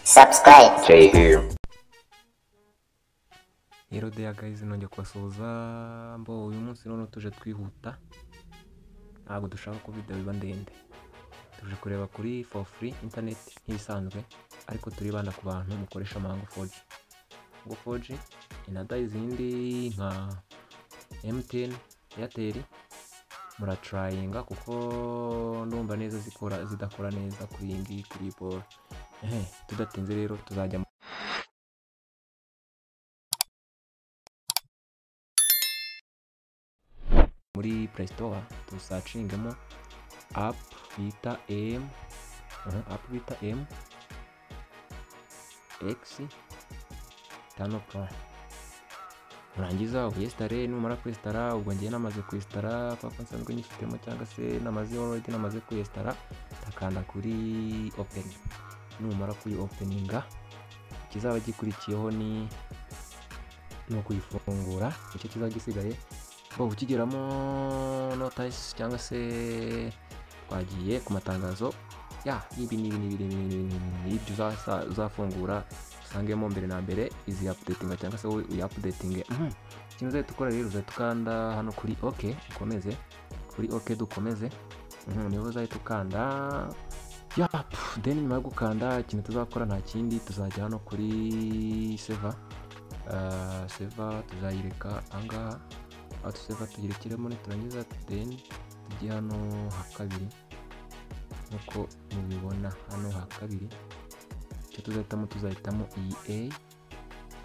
subscribe. Stay here. Hello there guys, nongeye kubasuhuza mbo uyu munsi none tuje twihuta, ntabwo dushaka ko video biba ndende, tuje kureba kuri for free internet nk'ibisanzwe, ariko turibanda ku bantu mukoresha Mango 4G. Mango 4G inada izindi nka MTN, Airtel muratrayinga kuko ndumva neza zidakora neza kuri iyi ngiyi kuri ball. Tudatinze rero tuzajya muri Play Store tusacingemo app bita X Tano Pro, murangiza uyestare. Numara kwestara ubwo ngiye namaze kwestara papa nsanzwe nyifitemo cyangwa se namaze already namaze kwestara, takanda kuri open. Numara kuyi openinga kizaba gikurikiyeho ni kuyifungura, icyo kizaba gisigaye bo ukigeramo notice cyangwa se twagiye ku matangazo ya ibi ibyo uzafungura usangemo mbere na mbere izi updating cyangwa se uyi updating. Ikintu uzahita ukora rero uzahita ukanda hano kuri OK dukomeze, kuri OK dukomeze, niho uzahita ukanda ya then nyuma yo gukanda ikintu tuzakora nta kindi, tuzajya hano kuri server tuzayireka ahangaha atuseva tugirekiremo niturangiza, then tujye hano hakabiri nkuko mubibona hano hakabiri. Icyo tuzahitamo EA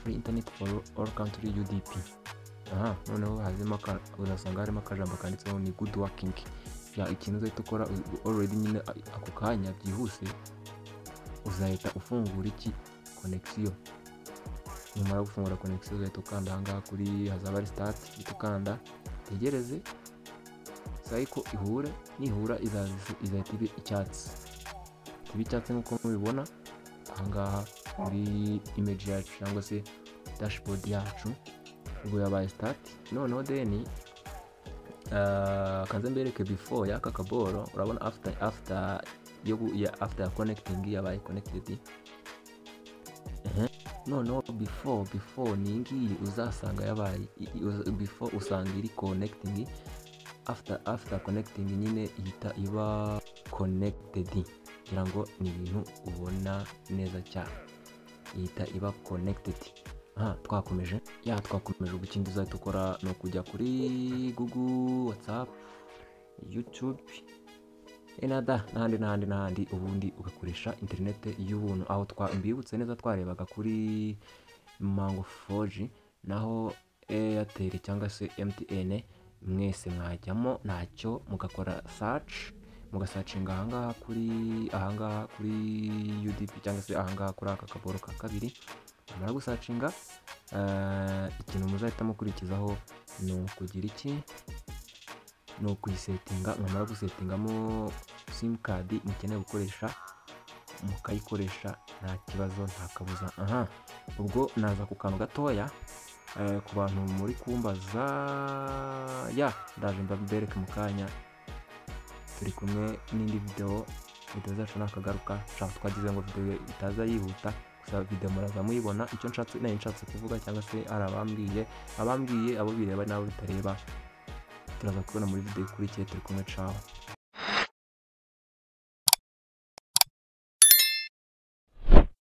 free internet for all country UDP. Noneho hazimo uzasanga harimo akajambo kanditseho ni good working. Ya ikintu uzahita ukora already nyine ako kanya byihuse, uzahita ufungura iki connection. Nyuma gufungura connection uzahita ukanda ahangaha kuri hazaba ari start, ukanda tegereze sayiko ihure, nihura izahita ibe icyatsi, nkuko mubibona ahangaha muri image yacu cyangwa se dashboard yacu, ubwo yabaye start. Noneho then kanze mbereke before yaka kaboro, urabona after connecting yabaye connected. Noneho before ni ngiyi uzasanga yabaye before usanga iri connecting, after connecting nyine ihita iba connected, kugira ngo ni ibintu ubona neza cyane, ihita iba connected. Twakomeje ubwo ikindi uzahita ukora ni ukujya kuri Google, WhatsApp, YouTube n'ahandi, ubundi ugakoresha interinete y'ubuntu. Aho mbibutse neza twarebaga kuri Mango 4G, naho Airtel cyangwa se MTN mwese mwajyamo ntacyo, mugakora search, mugasacinga ahangaha kuri UDP cyangwa se ahangaha kuri aka kaboro ka kabiri. Mara gusacinga ikintu muzahita mukurikizaho ni ukugira iki, ni ukuyisetinga. Mwamara gusetingamo sim card mukeneye gukoresha mukayikoresha nta kibazo, nta kabuza. Ubwo naza ku kantu gatoya ku bantu muri kumbaza, ndaje mbereke mu kanya. Turi kumwe n'indi video zacu nakagaruka, twagize ngo video itaza yihuta, gusa video muraza muyibona. Icyo nshatse kuvuga cyangwa se abambwiye abo bireba n'abo bitareba, turaza kubona muri video ikurikiye. Turi kumwe, ciao.